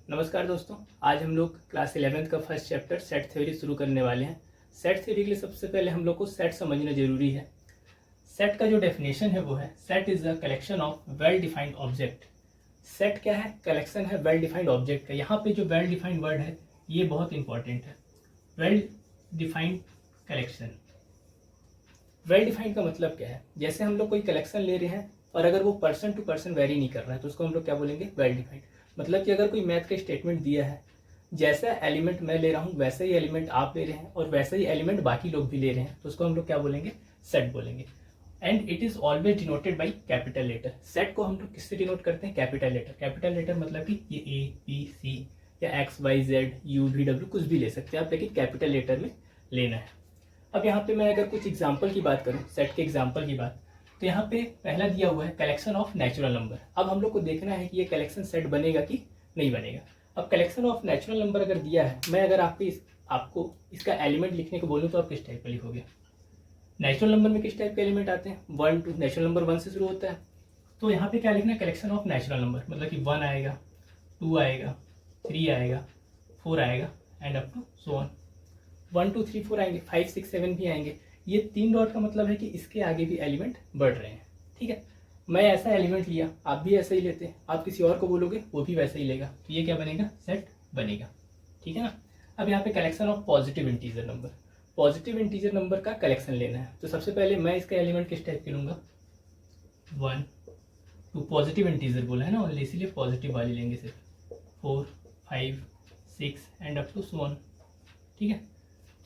नमस्कार दोस्तों, आज हम लोग क्लास 11th का फर्स्ट चैप्टर सेट थ्योरी शुरू करने वाले हैं। सेट थ्योरी के लिए सबसे पहले हम लोग को सेट समझना जरूरी है। सेट का जो डेफिनेशन है वो है set is the collection of well defined object. Set क्या है? कलेक्शन है वेल डिफाइंड ऑब्जेक्ट का। यहाँ पे जो वेल डिफाइंड वर्ड है ये बहुत इंपॉर्टेंट है। Well defined collection. Well defined का मतलब क्या है? जैसे हम लोग कोई कलेक्शन ले रहे हैं और अगर वो पर्सन टू पर्सन वेरी नहीं कर रहा है तो उसको हम लोग क्या बोलेंगे? Well defined. मतलब कि अगर कोई मैथ का स्टेटमेंट दिया है, जैसा एलिमेंट मैं ले रहा हूँ वैसे ही एलिमेंट आप ले रहे हैं और वैसे ही एलिमेंट बाकी लोग भी ले रहे हैं, तो उसको हम लोग क्या बोलेंगे? सेट बोलेंगे। And it is always denoted by capital letter. Set को हम लोग किससे डिनोट करते हैं? Capital letter. कैपिटल लेटर मतलब कि ये ए बी सी या X Y Z U V W कुछ भी ले सकते हैं आप, लेकिन कैपिटल लेटर में लेना है। अब यहाँ पे मैं अगर कुछ एग्जाम्पल की बात करूँ, सेट के एग्जाम्पल की बात, तो यहाँ पे पहला दिया हुआ है कलेक्शन ऑफ नेचुरल नंबर। अब हम लोग को देखना है कि ये कलेक्शन सेट बनेगा कि नहीं बनेगा। अब कलेक्शन ऑफ नेचुरल नंबर अगर दिया है, मैं अगर आपको इसका एलिमेंट लिखने को बोलूँ तो आप किस टाइप का लिखोगे? नेचुरल नंबर में किस टाइप के एलिमेंट आते हैं? 1 2। नेचुरल नंबर 1 से शुरू होता है, तो यहाँ पे क्या लिखना है? कलेक्शन ऑफ नेचुरल नंबर, मतलब कि 1 आएगा, 2 आएगा, 3 आएगा, 4 आएगा and up to so on. 1 2 3 4 आएंगे, 5 6 7 भी आएंगे। ये 3 डॉट का मतलब है कि इसके आगे भी एलिमेंट बढ़ रहे हैं। ठीक है, मैं ऐसा एलिमेंट लिया, आप भी ऐसा ही लेते हैं, आप किसी और को बोलोगे वो भी वैसा ही लेगा, तो ये क्या बनेगा? सेट बनेगा। ठीक है ना। अब यहाँ पे collection of positive integer number. Positive integer number का कलेक्शन लेना है, तो सबसे पहले मैं इसका एलिमेंट किस टाइप के लूँगा? 1 2। पॉजिटिव इंटीजर बोला है ना ओनली, इसीलिए पॉजिटिव वाली लेंगे सिर्फ। 4 5 6 and up to so on. ठीक है,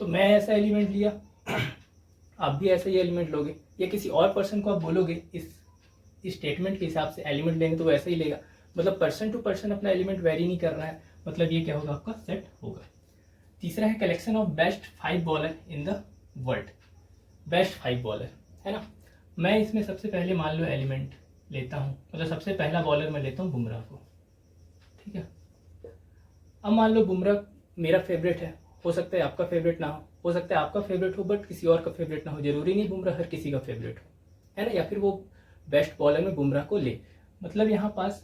तो मैं ऐसा एलिमेंट लिया, आप भी ऐसा ही एलिमेंट लोगे, या किसी और पर्सन को आप बोलोगे इस स्टेटमेंट के हिसाब से एलिमेंट लेंगे तो वैसा ही लेगा। मतलब पर्सन टू पर्सन अपना एलिमेंट वेरी नहीं कर रहा है, मतलब ये क्या होगा? आपका सेट होगा। तीसरा है collection of best 5 bowler in the world. Best 5 bowler है ना। मैं इसमें सबसे पहले मान लो एलिमेंट लेता हूँ, मतलब सबसे पहला बॉलर मैं लेता हूँ बुमराह को। ठीक है, अब मान लो बुमराह मेरा फेवरेट है, हो सकता है आपका फेवरेट ना हो सकता है आपका फेवरेट हो बट किसी और का फेवरेट ना हो। जरूरी नहीं बुमराह हर किसी का फेवरेट हो, है ना। या फिर वो बेस्ट बॉलर में बुमराह को ले, मतलब यहाँ पास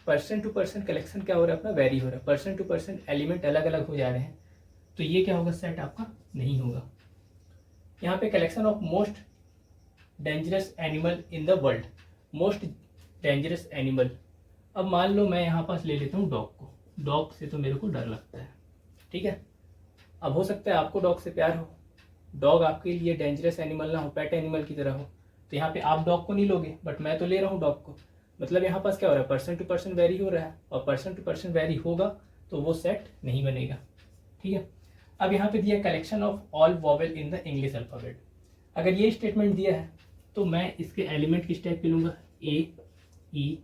पर्सन टू पर्सन कलेक्शन क्या हो रहा है? अपना वेरी हो रहा है, पर्सन टू पर्सन एलिमेंट अलग अलग हो जा रहे हैं, तो ये क्या होगा? सेट आपका नहीं होगा। यहाँ पे collection of most dangerous animal in the world. Most dangerous animal, अब मान लो मैं यहाँ पास ले लेता हूँ डॉग को। डॉग से तो मेरे को डर लगता है। ठीक है, अब हो सकता है आपको डॉग से प्यार हो, डॉग आपके लिए डेंजरस एनिमल ना हो, पेट एनिमल की तरह हो, तो यहाँ पे आप डॉग को नहीं लोगे बट मैं तो ले रहा हूँ डॉग को। मतलब यहाँ पास क्या हो रहा है? पर्सन टू पर्सन वेरी हो रहा है, और पर्सन टू पर्सन वेरी होगा तो वो सेट नहीं बनेगा। ठीक है, अब यहाँ पे दिया collection of all vowel in the English alphabet. अगर ये स्टेटमेंट दिया है तो मैं इसके एलिमेंट किस टाइप के लूँगा? ए ई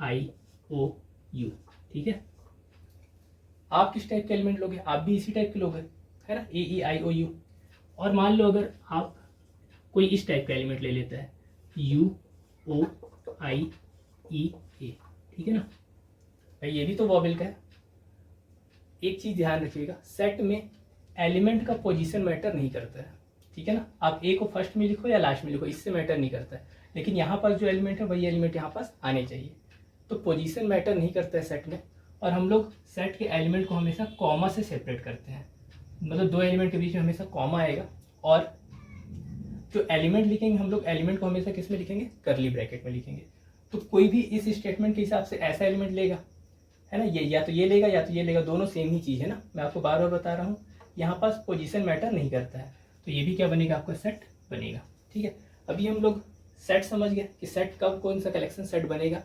आई ओ यू। ठीक है, आप किस टाइप के एलिमेंट लोगे? आप भी इसी टाइप के लोगे, है ना, ए ई आई ओ यू। और मान लो अगर आप कोई इस टाइप का एलिमेंट ले लेता है, यू ओ आई ई ए। ठीक है ना भाई, ये भी तो वॉवेल का है। एक चीज ध्यान रखिएगा, सेट में एलिमेंट का पोजीशन मैटर नहीं करता है। ठीक है ना, आप ए को फर्स्ट में लिखो या लास्ट में लिखो, इससे मैटर नहीं करता है, लेकिन यहाँ पास जो एलिमेंट है वही एलिमेंट यहाँ पास आने चाहिए। तो पोजीशन मैटर नहीं करता है सेट में, और हम लोग सेट के एलिमेंट को हमेशा कॉमा से सेपरेट करते हैं। मतलब दो एलिमेंट के बीच में हमेशा कॉमा आएगा, और जो एलिमेंट लिखेंगे हम लोग एलिमेंट को हमेशा किस में लिखेंगे? करली ब्रैकेट में लिखेंगे। तो कोई भी इस स्टेटमेंट के हिसाब से ऐसा एलिमेंट लेगा, है ना, ये या तो ये लेगा या तो ये लेगा, दोनों सेम ही चीज़ है ना। मैं आपको बार बार बता रहा हूँ, यहाँ पास पोजीशन मैटर नहीं करता है, तो ये भी क्या बनेगा? आपका सेट बनेगा। ठीक है, अभी हम लोग सेट समझ गए कि सेट कब कौन सा कलेक्शन सेट बनेगा,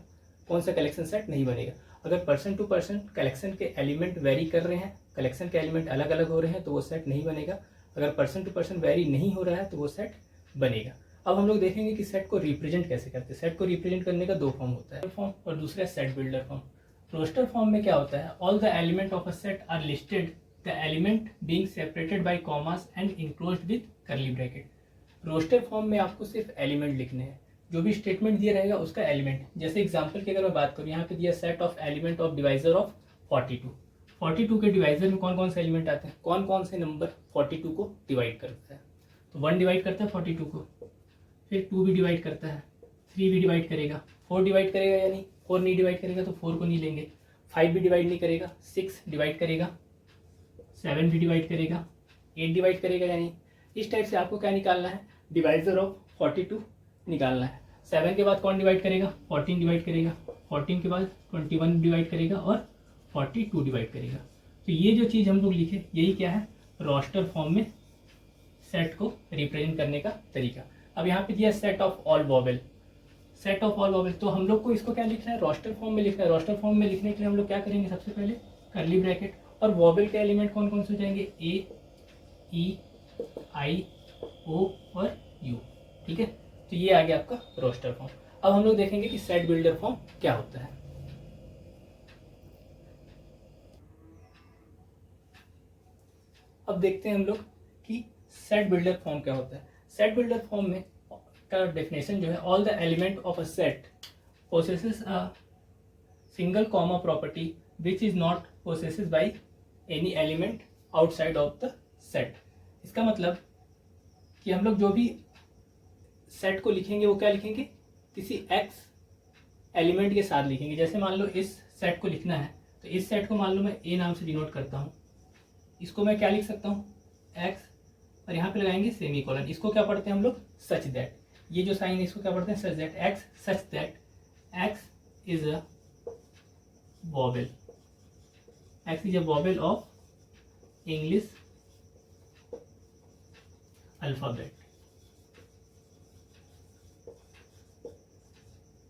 कौन सा कलेक्शन सेट नहीं बनेगा। अगर पर्सन टू पर्सन कलेक्शन के एलिमेंट वेरी कर रहे हैं, कलेक्शन के एलिमेंट अलग अलग हो रहे हैं, तो वो सेट नहीं बनेगा। अगर पर्सन टू पर्सन वेरी नहीं हो रहा है तो वो सेट बनेगा। अब हम लोग देखेंगे कि सेट को रिप्रेजेंट कैसे करते हैं। सेट को रिप्रेजेंट करने का दो फॉर्म होता है, फॉर्म और दूसरा set builder form. Roster form में क्या होता है? All the element of a set are listed, the element being separated by commas and enclosed with curly bracket. Roster form में आपको सिर्फ एलिमेंट लिखने हैं, जो भी स्टेटमेंट दिया रहेगा उसका एलिमेंट। जैसे एग्जांपल की अगर मैं बात करूँ, यहाँ पे दिया set of element of divisor of 42। 42 के डिवाइजर में कौन कौन से एलिमेंट आते हैं? कौन कौन से नंबर 42 को डिवाइड करता है? तो 1 डिवाइड करता है 42 को, फिर 2 भी डिवाइड करता है, 3 भी डिवाइड करेगा, 4 डिवाइड करेगा या नहीं? 4 नहीं डिवाइड करेगा तो 4 को नहीं लेंगे, 5 भी डिवाइड नहीं करेगा, 6 डिवाइड करेगा, 7 भी डिवाइड करेगा, 8 डिवाइड करेगा। यानी इस टाइप से आपको क्या निकालना है, डिवाइजर ऑफ 42 निकालना है। 7 के बाद कौन डिवाइड करेगा, 14 डिवाइड करेगा, 14 के बाद 21 डिवाइड करेगा और 42 डिवाइड करेगा। तो ये जो चीज़ हम लोग लिखे यही क्या है, रोस्टर फॉर्म में सेट को रिप्रेजेंट करने का तरीका। अब यहाँ पे दिया set of all vowel, set of all vowel, तो हम लोग को इसको क्या लिखना है, रोस्टर फॉर्म में लिखना है। रोस्टर फॉर्म में लिखने के लिए हम लोग क्या करेंगे, सबसे पहले कर्ली ब्रैकेट, और वॉवेल के एलिमेंट कौन कौन से हो जाएंगे, ए, ई, आई, ओ और यू। ठीक है, तो ये आ गया आपका रोस्टर फॉर्म। अब हम लोग देखेंगे कि सेट बिल्डर फॉर्म क्या होता है। अब देखते हैं हम लोग कि सेट बिल्डर फॉर्म क्या होता है। सेट बिल्डर फॉर्म में का डेफिनेशन जो है, all the element of a set possesses a single comma property which is not possesses by any element outside of the set. इसका मतलब कि हम लोग जो भी सेट को लिखेंगे वो क्या लिखेंगे, किसी एक्स एलिमेंट के साथ लिखेंगे। जैसे मान लो इस सेट को लिखना है, तो इस सेट को मान लो मैं ए नाम से डिनोट करता हूँ। इसको मैं क्या लिख सकता हूँ, एक्स, और यहाँ पे लगाएंगे सेमीकोलन। इसको क्या पढ़ते हैं हम लोग, सच दैट। ये जो साइन है इसको क्या पढ़ते हैं, such that. X such that x is a vowel, x is a vowel of English alphabet.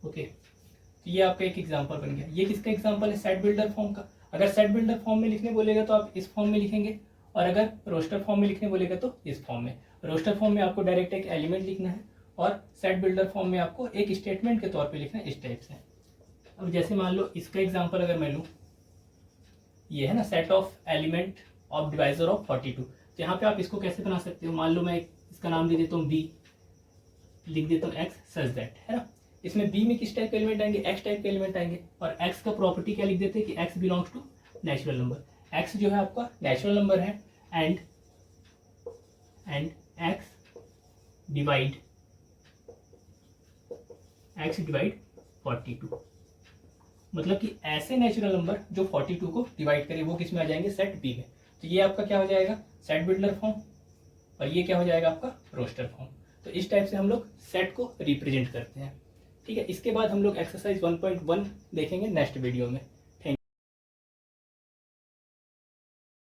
Okay, तो ये आपका एक एग्जांपल बन गया। ये किसका एग्जांपल है, सेट बिल्डर फॉर्म का। अगर सेट बिल्डर फॉर्म में लिखने बोलेगा तो आप इस फॉर्म में लिखेंगे, और अगर रोस्टर फॉर्म में लिखने बोलेगा तो इस फॉर्म में। रोस्टर फॉर्म में आपको डायरेक्ट एक एलिमेंट लिखना है, और सेट बिल्डर फॉर्म में आपको एक स्टेटमेंट के तौर पे लिखना है, इस टाइप से। अब जैसे मान लो इसका एग्जांपल अगर मैं लूँ, ये है ना set of element of divisor of 42। तो यहाँ पे आप इसको कैसे बना सकते हो, मान लो मैं इसका नाम दे देता हूँ बी, लिख देता हूँ एक्स सच दैट, है ना। इसमें बी में किस टाइप के एलिमेंट आएंगे, एक्स टाइप के एलिमेंट आएंगे, और एक्स का प्रॉपर्टी क्या लिख देते हैं कि X belongs to natural number. X जो है आपका नेचुरल नंबर है, एंड एक्स डिवाइड 42। मतलब कि ऐसे नेचुरल नंबर जो 42 को डिवाइड करे वो किस में आ जाएंगे, सेट बी में। तो ये आपका क्या हो जाएगा, सेट बिल्डर फॉर्म, और ये क्या हो जाएगा आपका रोस्टर फॉर्म। तो इस टाइप से हम लोग सेट को रिप्रेजेंट करते हैं। ठीक है, इसके बाद हम लोग एक्सरसाइज 1.1 देखेंगे नेक्स्ट वीडियो में।